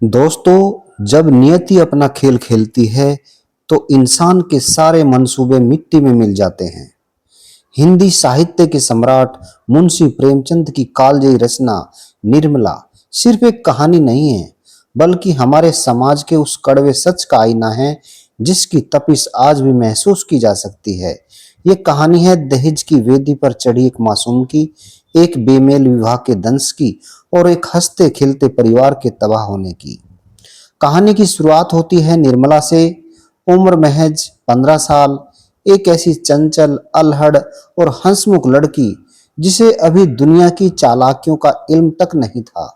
दोस्तों, जब नियति अपना खेल खेलती है तो इंसान के सारे मंसूबे मिट्टी में मिल जाते हैं। हिंदी साहित्य के सम्राट मुंशी प्रेमचंद की कालजयी रचना निर्मला सिर्फ एक कहानी नहीं है, बल्कि हमारे समाज के उस कड़वे सच का आईना है जिसकी तपिश आज भी महसूस की जा सकती है। ये कहानी है दहेज की वेदी पर चढ़ी एक मासूम की, एक बेमेल विवाह के दंश की और एक हंसते खेलते परिवार के तबाह होने की। कहानी की शुरुआत होती है निर्मला से। उम्र महज 15 साल, एक ऐसी चंचल, अल्हड़ और हंसमुख लड़की जिसे अभी दुनिया की चालाकियों का इल्म तक नहीं था,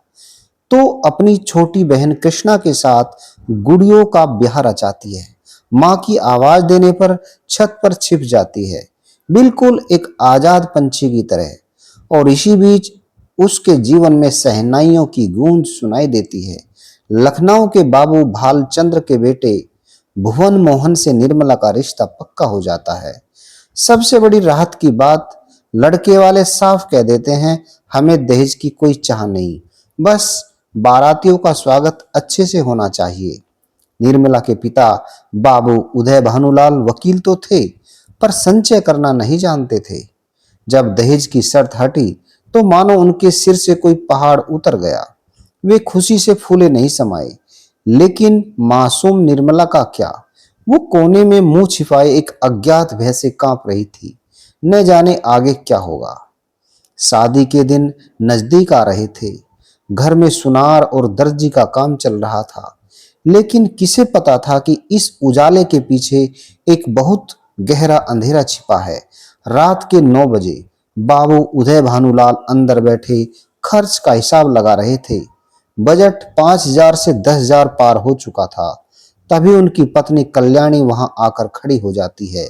तो अपनी छोटी बहन कृष्णा के साथ गुड़ियों का ब्याह रचाती है। माँ की आवाज देने पर छत पर छिप जाती है, बिल्कुल एक आजाद पंछी की तरह। और इसी बीच उसके जीवन में शहनाइयों की गूंज सुनाई देती है। लखनऊ के बाबू भालचंद्र के बेटे भुवन मोहन से निर्मला का रिश्ता पक्का हो जाता है। सबसे बड़ी राहत की बात, लड़के वाले साफ कह देते हैं, हमें दहेज की कोई चाह नहीं, बस बारातियों का स्वागत अच्छे से होना चाहिए। निर्मला के पिता बाबू उदय भानुलाल वकील तो थे, पर संचय करना नहीं जानते थे। जब दहेज की शर्त हटी तो मानो उनके सिर से कोई पहाड़ उतर गया। वे खुशी से फूले नहीं समाये, लेकिन मासूम निर्मला का क्या? वो कोने में मुंह छिपाए एक अज्ञात भय से कांप रही थी। न जाने आगे क्या होगा। शादी के दिन नजदीक आ रहे थे। घर में सुनार और दर्जी का काम चल रहा था, लेकिन किसे पता था कि इस उजाले के पीछे एक बहुत गहरा अंधेरा छिपा है। रात के 9 बजे बाबू उदय भानुलाल अंदर बैठे खर्च का हिसाब लगा रहे थे। बजट 5,000 से 10,000 पार हो चुका था। तभी उनकी पत्नी कल्याणी वहां आकर खड़ी हो जाती है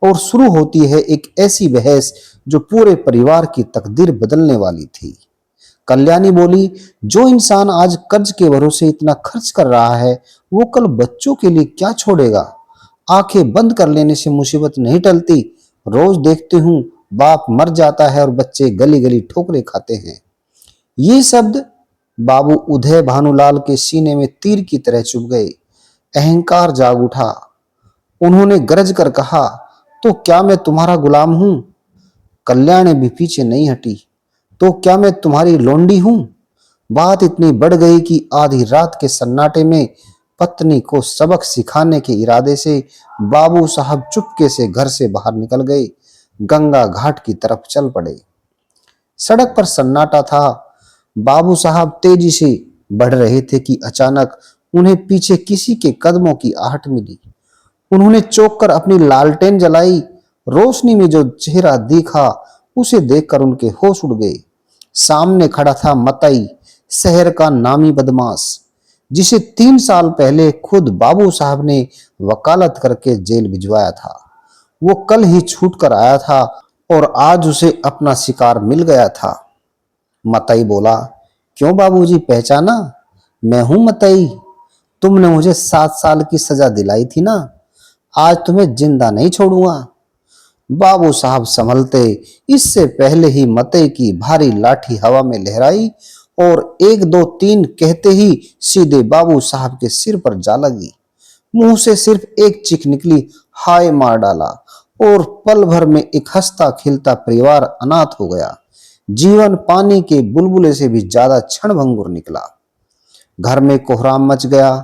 और शुरू होती है एक ऐसी बहस जो पूरे परिवार की तकदीर बदलने वाली थी। कल्याणी बोली, जो इंसान आज कर्ज के भरोसे इतना खर्च कर रहा है, वो कल बच्चों के लिए क्या छोड़ेगा? आंखें बंद कर लेने से मुसीबत नहीं टलती। रोज देखती हूँ, बाप मर जाता है और बच्चे गली गली ठोकरे खाते हैं। ये शब्द बाबू उदय भानुलाल के सीने में तीर की तरह चुभ गए। अहंकार जाग उठा। उन्होंने गरज कर कहा, तो क्या मैं तुम्हारा गुलाम हूं? कल्याणी भी पीछे नहीं हटी। तो क्या मैं तुम्हारी लोंडी हूं? बात इतनी बढ़ गई कि आधी रात के सन्नाटे में पत्नी को सबक सिखाने के इरादे से बाबू साहब चुपके से घर से बाहर निकल गए। गंगा घाट की तरफ चल पड़े। सड़क पर सन्नाटा था। बाबू साहब तेजी से बढ़ रहे थे कि अचानक उन्हें पीछे किसी के कदमों की आहट मिली। उन्होंने चौंक कर अपनी लालटेन जलाई। रोशनी में जो चेहरा दिखा, उसे देखकर उनके होश उड़ गए। सामने खड़ा था मतई, शहर का नामी बदमाश, जिसे 3 साल पहले खुद बाबू साहब ने वकालत करके जेल भिजवाया था। वो कल ही छूट कर आया था और आज उसे अपना शिकार मिल गया था। मतई बोला, क्यों बाबूजी, पहचाना? मैं हूं मतई। तुमने मुझे 7 साल की सजा दिलाई थी ना, आज तुम्हें जिंदा नहीं छोड़ूंगा। बाबू साहब संभलते इससे पहले ही मतई की भारी लाठी हवा में लहराई और 1 2 3 कहते ही सीधे बाबू साहब के सिर पर जा लगी। मुंह से सिर्फ एक चीख निकली, हाय मार डाला, और पल भर में एक हंसता खिलता परिवार अनाथ हो गया। जीवन पानी के बुलबुले से भी ज्यादा क्षणभंगुर निकला। घर में कोहराम मच गया।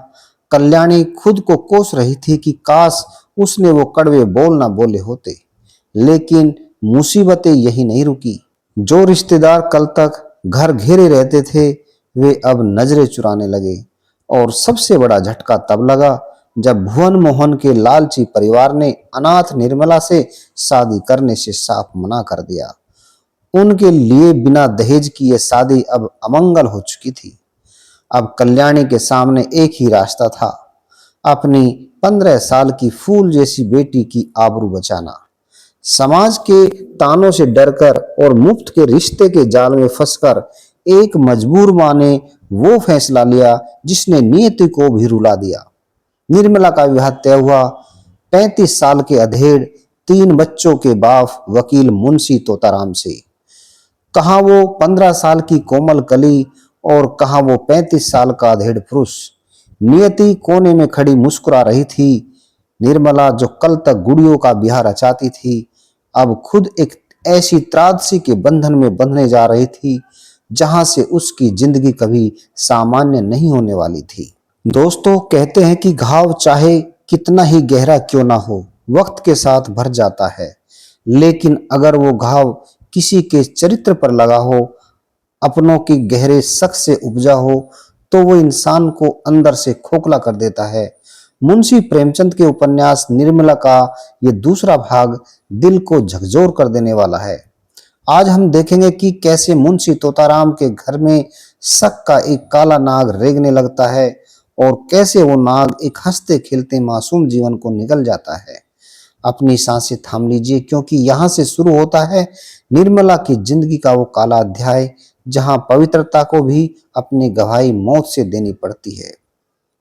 कल्याणी खुद को कोस रही थी कि काश उसने वो कड़वे बोल ना बोले होते। लेकिन मुसीबतें यही नहीं रुकी। जो रिश्तेदार कल तक घर घेरे रहते थे, वे अब नजरें चुराने लगे। और सबसे बड़ा झटका तब लगा जब भुवन मोहन के लालची परिवार ने अनाथ निर्मला से शादी करने से साफ मना कर दिया। उनके लिए बिना दहेज की यह शादी अब अमंगल हो चुकी थी। अब कल्याणी के सामने एक ही रास्ता था, अपनी 15 साल की फूल जैसी बेटी की आबरू बचाना। समाज के तानों से डरकर और मुफ्त के रिश्ते के जाल में फंसकर एक मजबूर मां ने वो फैसला लिया जिसने नियति को भी रुला दिया। निर्मला का विवाह तय हुआ। 35 साल के अधेड़, 3 बच्चों के बाप वकील मुंशी तोताराम से। कहा वो 15 साल की कोमल कली और कहाँ वो 35 साल का अधेड़ पुरुष। नियति कोने में खड़ी मुस्कुरा रही थी। निर्मला जो कल तक गुड़ियों का बिहार रचाती थी, अब खुद एक ऐसी त्रासदी के बंधन में बंधने जा रही थी जहां से उसकी जिंदगी कभी सामान्य नहीं होने वाली थी। दोस्तों, कहते हैं कि घाव चाहे कितना ही गहरा क्यों ना हो, वक्त के साथ भर जाता है। लेकिन अगर वो घाव किसी के चरित्र पर लगा हो, अपनों की गहरे शक से उपजा हो, तो वो इंसान को अंदर से खोखला कर देता है। मुंशी प्रेमचंद के उपन्यास निर्मला का ये दूसरा भाग दिल को झकझोर कर देने वाला है। आज हम देखेंगे कि कैसे मुंशी तोताराम के घर में शक का एक काला नाग रेंगने लगता है और कैसे वो नाग एक हंसते खेलते मासूम जीवन को निगल जाता है। अपनी सांसें थाम लीजिए, क्योंकि यहाँ से शुरू होता है निर्मला की जिंदगी का वो काला अध्याय, जहाँ पवित्रता को भी अपनी गवाही मौत से देनी पड़ती है।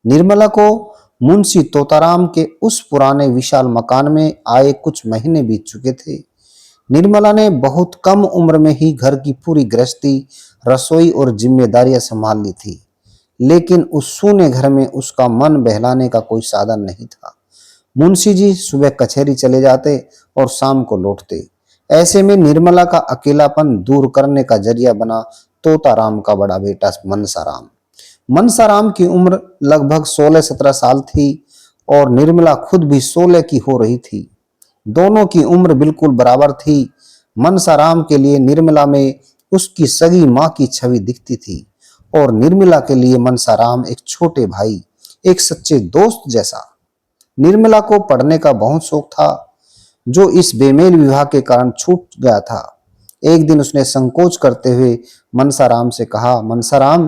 निर्मला को मुंशी तोताराम के उस पुराने विशाल मकान में आए कुछ महीने बीत चुके थे। निर्मला ने बहुत कम उम्र में ही घर की पूरी गृहस्थी, रसोई और जिम्मेदारियां संभाल ली थी, लेकिन उस सूने घर में उसका मन बहलाने का कोई साधन नहीं था। मुंशी जी सुबह कचहरी चले जाते और शाम को लौटते। ऐसे में निर्मला का अकेलापन दूर करने का जरिया बना तोताराम का बड़ा बेटा मनसाराम। मनसाराम की उम्र लगभग 16-17 साल थी और निर्मला खुद भी 16 की हो रही थी। दोनों की उम्र बिल्कुल बराबर थी। मनसाराम के लिए निर्मला में उसकी सगी माँ की छवि दिखती थी और निर्मला के लिए मनसाराम एक छोटे भाई, एक सच्चे दोस्त जैसा। निर्मला को पढ़ने का बहुत शौक था, जो इस बेमेल विवाह के कारण छूट गया था। एक दिन उसने संकोच करते हुए मनसाराम से कहा, मनसाराम,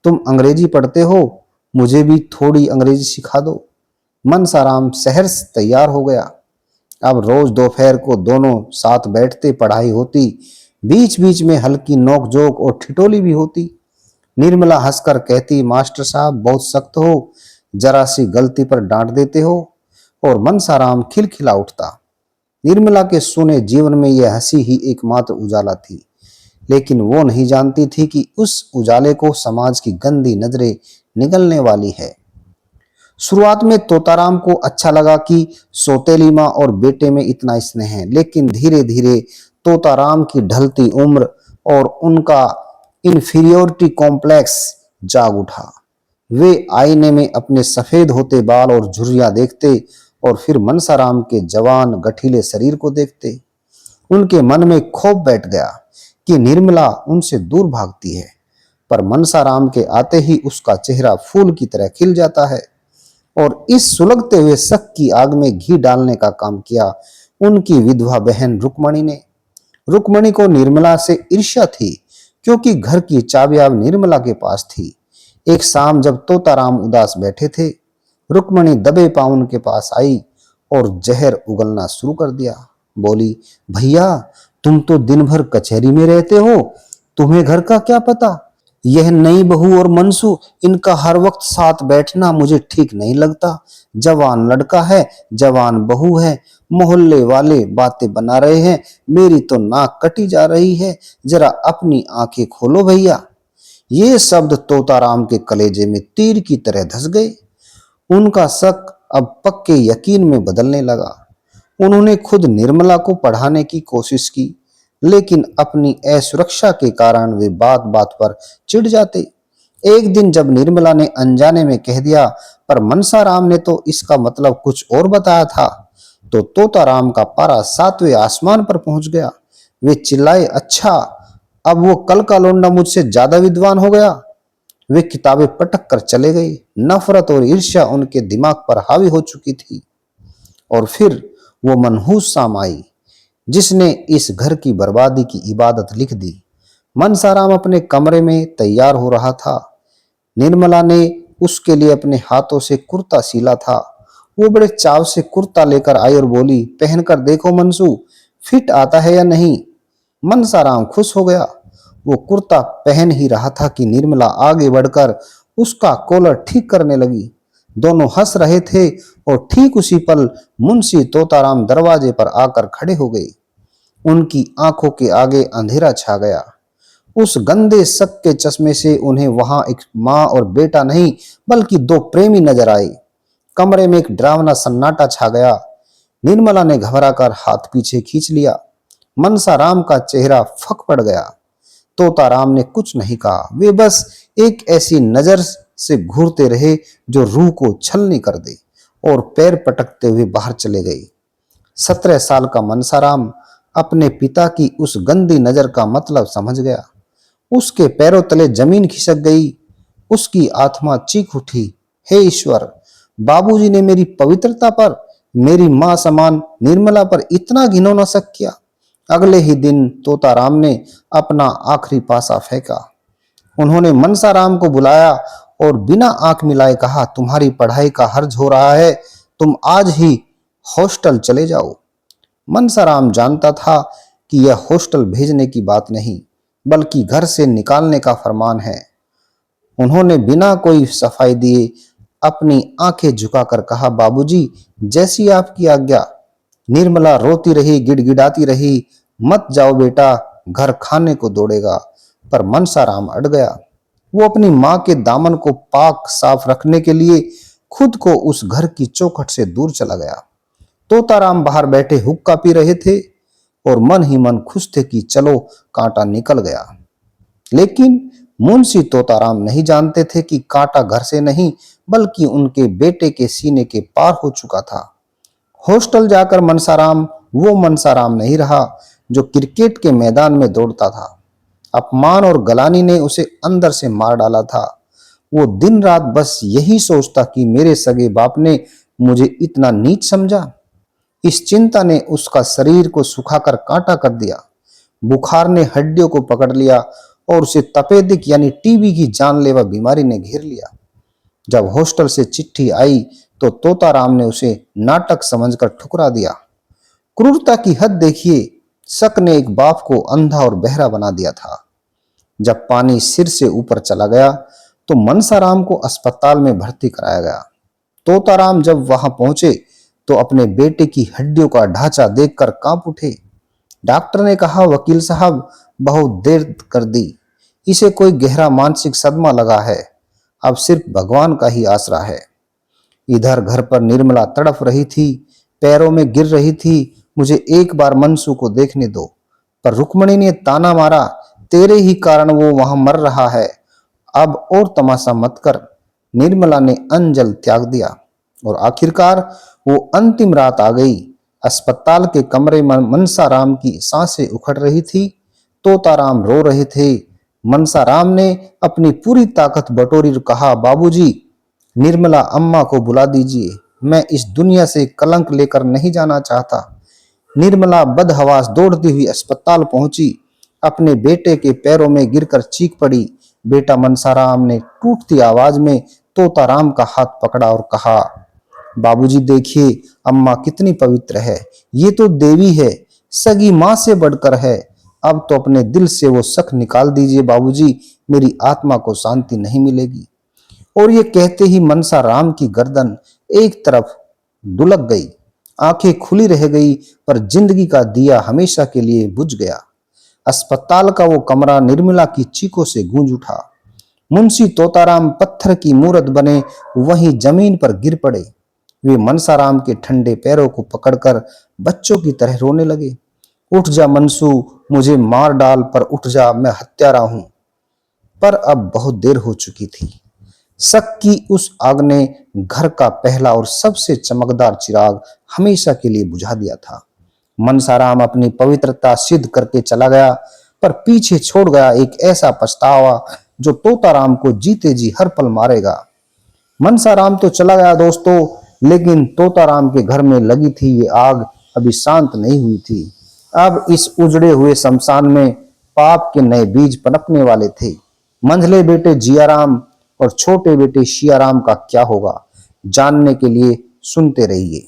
तुम अंग्रेजी पढ़ते हो, मुझे भी थोड़ी अंग्रेजी सिखा दो। मनसाराम सहर्ष तैयार हो गया। अब रोज दोपहर को दोनों साथ बैठते, पढ़ाई होती, बीच बीच में हल्की नोकझोंक और ठिठोली भी होती। निर्मला हंसकर कहती, मास्टर साहब बहुत सख्त हो, जरा सी गलती पर डांट देते हो। और मनसाराम खिलखिला उठता। निर्मला के सूने जीवन में यह हंसी ही एकमात्र उजाला थी, लेकिन वो नहीं जानती थी कि उस उजाले को समाज की गंदी नजरें निगलने वाली है। शुरुआत में तोताराम को अच्छा लगा कि सौतेली माँ और बेटे में इतना स्नेह है, लेकिन धीरे धीरे तोताराम की ढलती उम्र और उनका इंफीरियोरिटी कॉम्प्लेक्स जाग उठा। वे आईने में अपने सफेद होते बाल और झुर्रियां देखते और फिर मनसाराम के जवान गठीले शरीर को देखते। उनके मन में खौफ बैठ गया कि निर्मला उनसे दूर भागती है, पर मनसाराम के आते ही उसका चेहरा फूल की तरह खिल जाता है। और इस सुलगते हुए शक की आग में घी डालने का काम किया उनकी विधवा बहन रुक्मणी ने। रुक्मणी को निर्मला से ईर्ष्या थी, क्योंकि घर की चाबी अब निर्मला के पास थी। एक शाम जब तोताराम उदास बैठे थे, रुक्मणी दबे पांव उनके पास आई और जहर उगलना शुरू कर दिया। बोली, भैया, तुम तो दिन भर कचहरी में रहते हो, तुम्हें घर का क्या पता। यह नई बहू और मनसू, इनका हर वक्त साथ बैठना मुझे ठीक नहीं लगता। जवान लड़का है, जवान बहू है, मोहल्ले वाले बातें बना रहे हैं, मेरी तो नाक कटी जा रही है। जरा अपनी आंखें खोलो भैया। ये शब्द तोताराम के कलेजे में तीर की तरह धस गए। उनका शक अब पक्के यकीन में बदलने लगा। उन्होंने खुद निर्मला को पढ़ाने की कोशिश की, लेकिन अपनी असुरक्षा के कारण वे बात बात पर चिढ़ जाते। एक दिन जब निर्मला ने अनजाने में कह दिया, पर मनसाराम ने तो इसका मतलब कुछ और बताया था, तो तोताराम का पारा 7वें आसमान पर पहुंच गया। वे चिल्लाए, अच्छा, अब वो कल का लौंडा मुझसे ज्यादा विद्वान हो गया। वे किताबें पटक कर चले गए। नफरत और ईर्ष्या उनके दिमाग पर हावी हो चुकी थी। और फिर वो मनहूस शाम आई, जिसने इस घर की बर्बादी की इबादत लिख दी। मनसाराम अपने कमरे में तैयार हो रहा था। निर्मला ने उसके लिए अपने हाथों से कुर्ता सीला था। वो बड़े चाव से कुर्ता लेकर आई और बोली, पहनकर देखो मनसू, फिट आता है या नहीं। मनसाराम खुश हो गया। वो कुर्ता पहन ही रहा था कि निर्मला आगे बढ़कर उसका कॉलर ठीक करने लगी। दोनों हंस रहे थे और ठीक उसी पल मुंशी तोताराम दरवाजे पर आकर खड़े हो गए। उनकी आंखों के आगे अंधेरा छा गया। उस गंदे शक के चश्मे से उन्हें वहां एक माँ और बेटा नहीं बल्कि दो प्रेमी नजर आए। कमरे में एक डरावना सन्नाटा छा गया। निर्मला ने घबराकर हाथ पीछे खींच लिया। मनसा राम का चेहरा फक पड़ गया। तोता राम ने कुछ नहीं कहा, वे बस एक ऐसी नजर से घूरते रहे जो रूह को छलनी कर दे और पैर पटकते हुए बाहर चले गए। 17 साल का मनसाराम अपने पिता की उस गंदी नजर का मतलब समझ गया। उसके पैरों तले जमीन खिसक गई। उसकी आत्मा चीख उठी, हे ईश्वर, बाबूजी ने मेरी पवित्रता पर, मेरी मां समान निर्मला पर इतना घिनौना शक किया। अगले ही दिन तोताराम ने अपना आखिरी पासा फेंका। उन्होंने मनसाराम को बुलाया और बिना आंख मिलाए कहा, तुम्हारी पढ़ाई का हर्ज हो रहा है, तुम आज ही हॉस्टल चले जाओ। मनसाराम जानता था कि यह हॉस्टल भेजने की बात नहीं बल्कि घर से निकालने का फरमान है। उन्होंने बिना कोई सफाई दिए अपनी आंखें झुकाकर कहा, बाबूजी, जैसी आपकी आज्ञा। निर्मला रोती रही, गिड़गिड़ाती रही, मत जाओ बेटा, घर खाने को दौड़ेगा। पर मनसाराम अड़ गया। वो अपनी मां के दामन को पाक साफ रखने के लिए खुद को उस घर की चौखट से दूर चला गया। तोताराम बाहर बैठे हुक्का पी रहे थे और मन ही मन खुश थे कि चलो कांटा निकल गया। लेकिन मुंशी तोताराम नहीं जानते थे कि कांटा घर से नहीं बल्कि उनके बेटे के सीने के पार हो चुका था। हॉस्टल जाकर मनसाराम वो मनसाराम नहीं रहा जो क्रिकेट के मैदान में दौड़ता था। अपमान और गलानी ने उसे अंदर से मार डाला था। वो दिन रात बस यही सोचता कि मेरे सगे बाप ने मुझे इतना नीच समझा। इस चिंता ने उसका शरीर को सुखाकर कांटा कर दिया। बुखार ने हड्डियों को पकड़ लिया और उसे तपेदिक यानी टीबी की जानलेवा बीमारी ने घेर लिया। जब हॉस्टल से चिट्ठी आई तो तोताराम ने उसे नाटक समझकर ठुकरा दिया। क्रूरता की हद देखिए, शक ने एक बाप को अंधा और बहरा बना दिया था। जब पानी सिर से ऊपर चला गया तो मनसाराम को अस्पताल में भर्ती कराया गया। तोताराम जब वहां पहुंचे तो अपने बेटे की हड्डियों का ढांचा देखकर कांप उठे। डॉक्टर ने कहा, वकील साहब, बहुत देर कर दी, इसे कोई गहरा मानसिक सदमा लगा है, अब सिर्फ भगवान का ही आसरा है। इधर घर पर निर्मला तड़फ रही थी, पैरों में गिर रही थी, मुझे एक बार मनसू को देखने दो। पर रुक्मणी ने ताना मारा, तेरे ही कारण वो वहां मर रहा है, अब और तमाशा मत कर। निर्मला ने अंजल त्याग दिया और आखिरकार वो अंतिम रात आ गई। अस्पताल के कमरे में मनसाराम की सांसें उखड़ रही थी। तोताराम रो रहे थे। मनसाराम ने अपनी पूरी ताकत बटोरी और कहा, बाबूजी, निर्मला अम्मा को बुला दीजिए, मैं इस दुनिया से कलंक लेकर नहीं जाना चाहता। निर्मला बदहवास दौड़ती हुई अस्पताल पहुंची, अपने बेटे के पैरों में गिरकर चीख पड़ी। बेटा मनसाराम ने टूटती आवाज में तोताराम का हाथ पकड़ा और कहा, बाबूजी देखिए, अम्मा कितनी पवित्र है, ये तो देवी है, सगी मां से बढ़कर है। अब तो अपने दिल से वो शक निकाल दीजिए बाबूजी, मेरी आत्मा को शांति नहीं मिलेगी। और ये कहते ही मनसाराम की गर्दन एक तरफ ढुलक गई, आंखें खुली रह गई, पर जिंदगी का दिया हमेशा के लिए बुझ गया। अस्पताल का वो कमरा निर्मला की चीखों से गूंज उठा। मुंशी तोताराम पत्थर की मूरत बने वहीं जमीन पर गिर पड़े। वे मनसाराम के ठंडे पैरों को पकड़कर बच्चों की तरह रोने लगे। उठ जा मनसू, मुझे मार डाल, पर उठ जा, मैं हत्यारा हूं। पर अब बहुत देर हो चुकी थी। शक की उस आग ने घर का पहला और सबसे चमकदार चिराग हमेशा के लिए बुझा दिया था। मनसाराम अपनी पवित्रता सिद्ध करके चला गया, पर पीछे छोड़ गया एक ऐसा पछतावा जो तोताराम को जीते जी हर पल मारेगा। मनसाराम तो चला गया दोस्तों, लेकिन तोताराम के घर में लगी थी ये आग अभी शांत नहीं हुई थी। अब इस उजड़े हुए शमशान में पाप के नए बीज पनपने वाले थे। मंझले बेटे जियाराम और छोटे बेटे शियाराम का क्या होगा, जानने के लिए सुनते रहिए।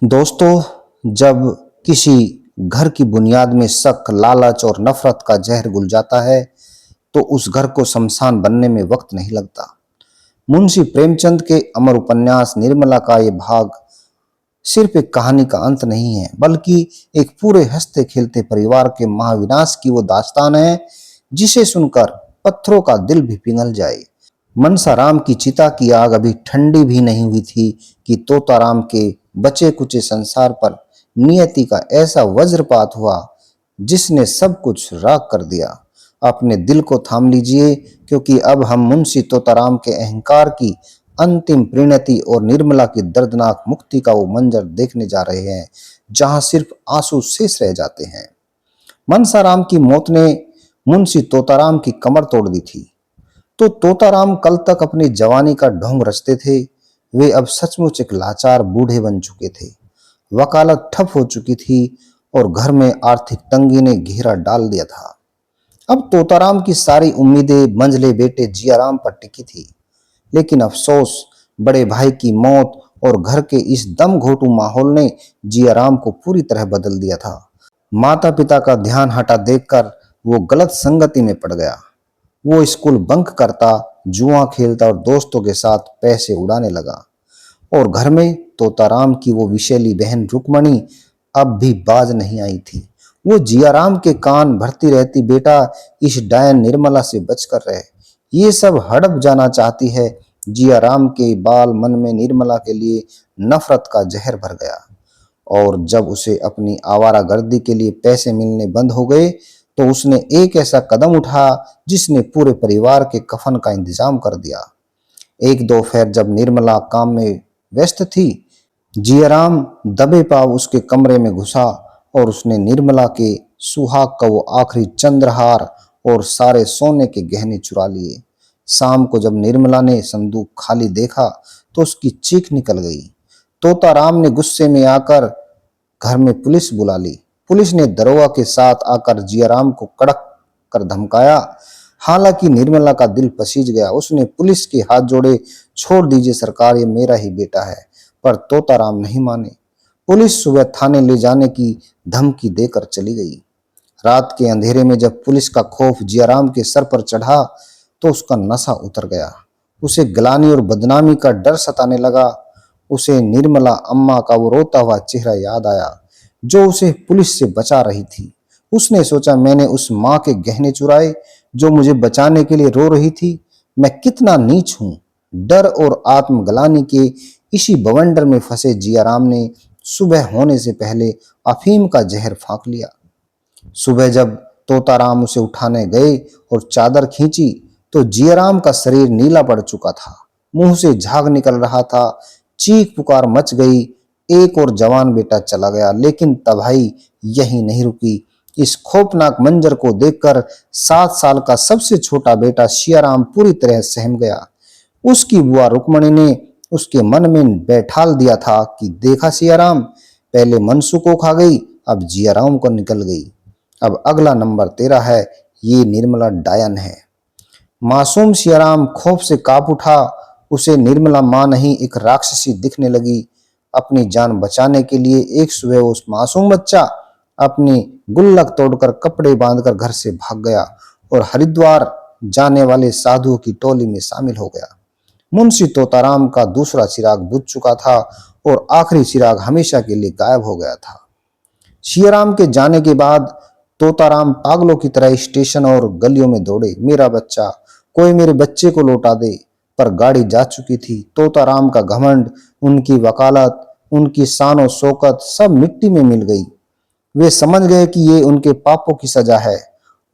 दोस्तों, जब किसी घर की बुनियाद में शक, लालच और नफरत का जहर घुल जाता है तो उस घर को शमशान बनने में वक्त नहीं लगता। मुंशी प्रेमचंद के अमर उपन्यास निर्मला का ये भाग सिर्फ एक कहानी का अंत नहीं है, बल्कि एक पूरे हंसते खेलते परिवार के महाविनाश की वो दास्तान है जिसे सुनकर पत्थरों का दिल भी पिघल जाए। मनसाराम की चिता की आग अभी ठंडी भी नहीं हुई थी कि तोताराम के बचे कुचे संसार पर नियति का ऐसा वज्रपात हुआ जिसने सब कुछ राख कर दिया। अपने दिल को थाम लीजिए, क्योंकि अब हम मुंशी तोताराम के अहंकार की अंतिम परिणति और निर्मला की दर्दनाक मुक्ति का वो मंजर देखने जा रहे हैं जहां सिर्फ आंसू शेष रह जाते हैं। मनसाराम की मौत ने मुंशी तोताराम की कमर तोड़ दी थी, तो तोताराम कल तक अपनी जवानी का ढोंग रचते थे, वे अब सचमुच एक लाचार बूढ़े बन चुके थे। वकालत ठप हो चुकी थी और घर में आर्थिक तंगी ने घेरा डाल दिया था। अब तोताराम की सारी उम्मीदें मंझले बेटे जियाराम पर टिकी थी, लेकिन अफसोस बड़े भाई की मौत और घर के इस दम घोटू माहौल ने जियाराम को पूरी तरह बदल दिया था। माता पिता का ध्यान हटा देखकर वो गलत संगति में पड़ गया। वो स्कूल बंक करता, जुआ खेलता और दोस्तों के साथ पैसे उड़ाने लगा। और घर में तोताराम की वो विशेली बहन रुक्मणी अब भी बाज नहीं आई थी। वो जियाराम के कान भरती रहती, बेटा इस डायन निर्मला से बचकर रहे, ये सब हड़प जाना चाहती है। जियाराम के बाल मन में निर्मला के लिए नफरत का जहर भर गया। और जब उसे अपनी आवारागर्दी के लिए पैसे मिलने बंद हो गए तो उसने एक ऐसा कदम उठाया जिसने पूरे परिवार के कफन का इंतजाम कर दिया। एक दोपहर जब निर्मला काम में व्यस्त थी, जियाराम दबे पांव उसके कमरे में घुसा और उसने निर्मला के सुहाग का वो आखिरी चंद्रहार और सारे सोने के गहने चुरा लिए। शाम को जब निर्मला ने संदूक खाली देखा तो उसकी चीख निकल गई। तोताराम ने गुस्से में आकर घर में पुलिस बुला ली। पुलिस ने दरोगा के साथ आकर जियाराम को कड़क कर धमकाया। हालांकि निर्मला का दिल पसीज गया। उसने पुलिस के हाथ जोड़े, छोड़ दीजिए सरकार, ये मेरा ही बेटा है। पर तोताराम नहीं माने। पुलिस सुबह थाने ले जाने की धमकी देकर चली गई। रात के अंधेरे में जब पुलिस का खौफ जियाराम के सर पर चढ़ा तो उसका नशा उतर गया। उसे ग्लानि और बदनामी का डर सताने लगा। उसे निर्मला अम्मा का वो रोता हुआ चेहरा याद आया जो उसे पुलिस से बचा रही थी। उसने सोचा, मैंने उस माँ के गहने चुराए जो मुझे बचाने के लिए रो रही थी। मैं कितना नीच हूं। डर और आत्मग्लानि के इसी बवंडर में फंसे जियाराम ने सुबह होने से पहले अफीम का जहर फांक लिया। सुबह जब तोताराम उसे उठाने गए और चादर खींची तो जियाराम का शरीर नीला पड़ चुका था, मुंह से झाग निकल रहा था, चीख पुकार मच गई। एक और जवान बेटा चला गया, लेकिन तबाही यही नहीं रुकी। इस खौफनाक मंजर को देखकर 7 साल का सबसे छोटा बेटा सियाराम पूरी तरह सहम गया। उसकी बुआ रुक्मणी ने उसके मन में बैठाल दिया था कि देखा सियाराम, पहले मनसू को खा गई, अब जियाराम को निकल गई। अब अगला नंबर तेरा है, ये निर्मला डायन है। मासूम सियाराम खौफ से कांप उठा। उसे निर्मला मां नहीं, एक राक्षसी दिखने लगी। अपनी जान बचाने के लिए एक सुबह उस मासूम बच्चा अपनी गुल्लक तोड़कर कपड़े बांधकर घर से भाग गया और हरिद्वार जाने वाले साधुओं की टोली में शामिल हो गया। मुंशी तोताराम का दूसरा चिराग बुझ चुका था और आखिरी चिराग हमेशा के लिए गायब हो गया था। सियाराम के जाने के बाद तोताराम पागलों की तरह स्टेशन और गलियों में दौड़े, मेरा बच्चा, कोई मेरे बच्चे को लौटा दे। पर गाड़ी जा चुकी थी। तोताराम का घमंड, उनकी वकालत, उनकी शान और शौकत सब मिट्टी में मिल गई। वे समझ गए कि ये उनके पापों की सजा है।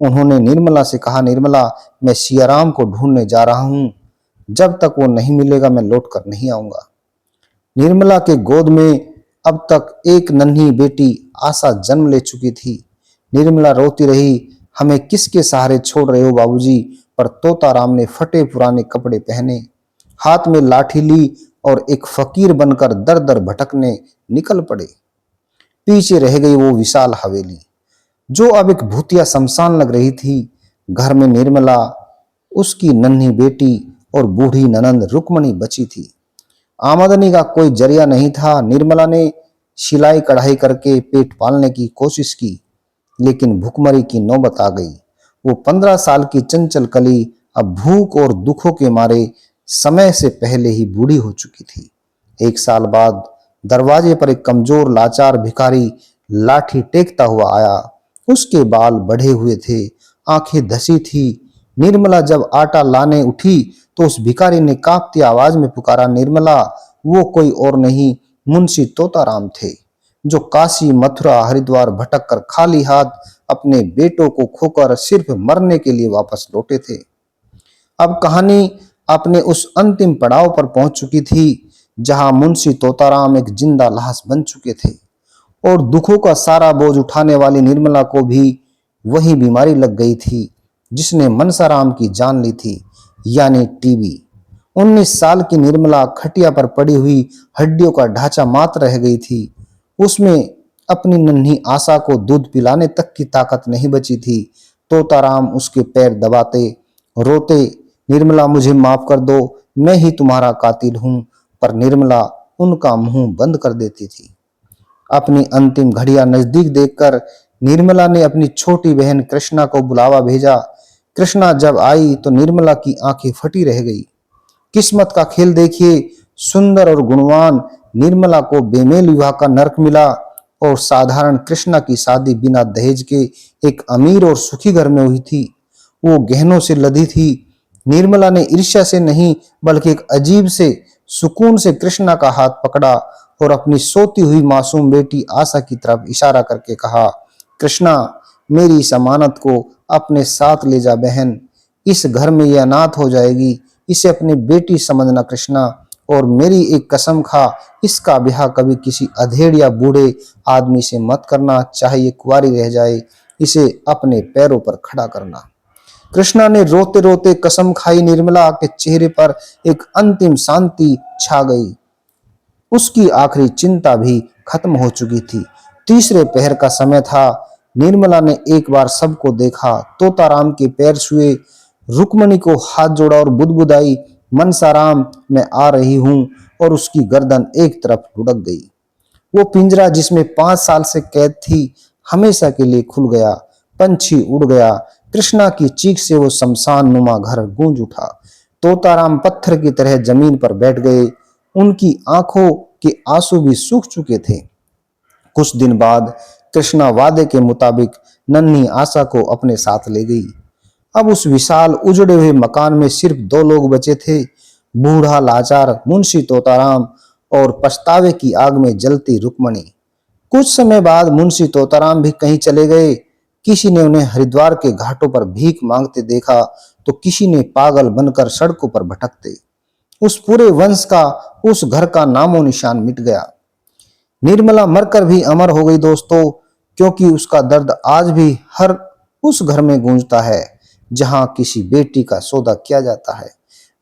उन्होंने निर्मला से कहा, निर्मला, मैं सियाराम को ढूंढने जा रहा हूं, जब तक वो नहीं मिलेगा मैं लौट कर नहीं आऊंगा। निर्मला के गोद में अब तक एक नन्ही बेटी आशा जन्म ले चुकी थी। निर्मला रोती रही, हमें किसके सहारे छोड़ रहे हो बाबूजी। पर तोताराम ने फटे पुराने कपड़े पहने, हाथ में लाठी ली और एक फकीर बनकर दर दर भटकने निकल पड़े। पीछे रह गई वो विशाल हवेली जो अब एक भूतिया शमशान लग रही थी। घर में निर्मला, उसकी नन्ही बेटी और बूढ़ी ननंद रुक्मणी बची थी। आमदनी का कोई जरिया नहीं था। निर्मला ने सिलाई कढ़ाई करके पेट पालने की कोशिश की, लेकिन भुखमरी की नौबत आ गई। वो 15 साल की चंचल कली अब भूख और दुखों के मारे समय से पहले ही बूढ़ी हो चुकी थी। 1 साल बाद दरवाजे पर एक कमजोर लाचार भिखारी लाठी टेकता हुआ आया। उसके बाल बढ़े हुए थे, आंखें धसी थी। निर्मला जब आटा लाने उठी तो उस भिखारी ने कांपती आवाज में पुकारा, निर्मला। वो कोई और नहीं, मुंशी तोताराम थे, जो काशी, मथुरा, हरिद्वार भटक कर खाली हाथ अपने बेटों को खोकर सिर्फ मरने के लिए वापस लौटे थे। अब कहानी अपने उस अंतिम पड़ाव पर पहुंच चुकी थी जहां मुंशी तोताराम एक जिंदा लाश बन चुके थे और दुखों का सारा बोझ उठाने वाली निर्मला को भी वही बीमारी लग गई थी जिसने मनसाराम की जान ली थी, यानी टीबी। 19 साल की निर्मला खटिया पर पड़ी हुई हड्डियों का ढांचा मात्र रह गई थी। उसमें अपनी नन्ही आशा को दूध पिलाने तक की ताकत नहीं बची थी। तोताराम उसके पैर दबाते रोते, निर्मला मुझे माफ कर दो, मैं ही तुम्हारा कातिल हूं। पर निर्मला उनका मुंह बंद कर देती थी। अपनी अंतिम घड़ियां नजदीक देखकर निर्मला ने अपनी छोटी बहन कृष्णा को बुलावा भेजा। कृष्णा जब आई तो निर्मला की आंखें फटी रह गई। किस्मत का खेल देखिए, सुंदर और गुणवान निर्मला को बेमेल विवाह का नरक मिला और साधारण कृष्णा की शादी बिना दहेज के एक अमीर और सुखी घर में हुई थी। वो गहनों से लदी थी। निर्मला ने ईर्ष्या से नहीं बल्कि एक अजीब से सुकून से कृष्णा का हाथ पकड़ा और अपनी सोती हुई मासूम बेटी आशा की तरफ इशारा करके कहा, कृष्णा, मेरी इस अमानत को अपने साथ ले जा बहन। इस घर में यह अनाथ हो जाएगी, इसे अपनी बेटी समझना कृष्णा, और मेरी एक कसम खा, इसका ब्याह कभी किसी अधेड़ या बूढ़े आदमी से मत करना, चाहे ये कुंवारी रह जाए, इसे अपने पैरों पर खड़ा करना। कृष्णा ने रोते रोते कसम खाई। निर्मला के चेहरे पर एक अंतिम शांति छा गई। उसकी आखिरी चिंता भी खत्म हो चुकी थी। तीसरे पहर का समय था। निर्मला ने एक बार सबको देखा, तोताराम के पैर छुए, रुक्मणी को हाथ जोड़ा और बुदबुदाई, मनसाराम मैं आ रही हूं, और उसकी गर्दन एक तरफ लुढ़क गई। वो पिंजरा जिसमें 5 साल से कैद थी हमेशा के लिए खुल गया। पंछी उड़ गया। कृष्णा की चीख से वो शमशान नुमा घर गूंज उठा। तोताराम पत्थर की तरह जमीन पर बैठ गए। उनकी आंखों के आंसू भी सूख चुके थे। कुछ दिन बाद कृष्णा वादे के मुताबिक नन्ही आशा को अपने साथ ले गई। अब उस विशाल उजड़े हुए मकान में सिर्फ 2 लोग बचे थे, बूढ़ा लाचार मुंशी तोताराम और पछतावे की आग में जलती रुक्मणी। कुछ समय बाद मुंशी तोताराम भी कहीं चले गए। किसी ने उन्हें हरिद्वार के घाटों पर भीख मांगते देखा तो किसी ने पागल बनकर सड़कों पर भटकते। उस पूरे वंश का, उस घर का नामो निशान मिट गया। निर्मला मरकर भी अमर हो गई दोस्तों, क्योंकि उसका दर्द आज भी हर उस घर में गूंजता है जहां किसी बेटी का सौदा किया जाता है।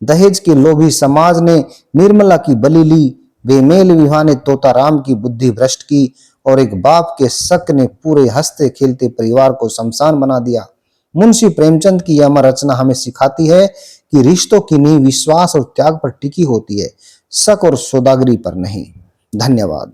दहेज के लोभी समाज ने निर्मला की बलि ली, बेमेल विवाह ने तोताराम की बुद्धि भ्रष्ट की, और एक बाप के शक ने पूरे हंसते खेलते परिवार को शमशान बना दिया। मुंशी प्रेमचंद की यह अमर रचना हमें सिखाती है कि रिश्तों की नींव विश्वास और त्याग पर टिकी होती है, शक और सौदागरी पर नहीं। धन्यवाद।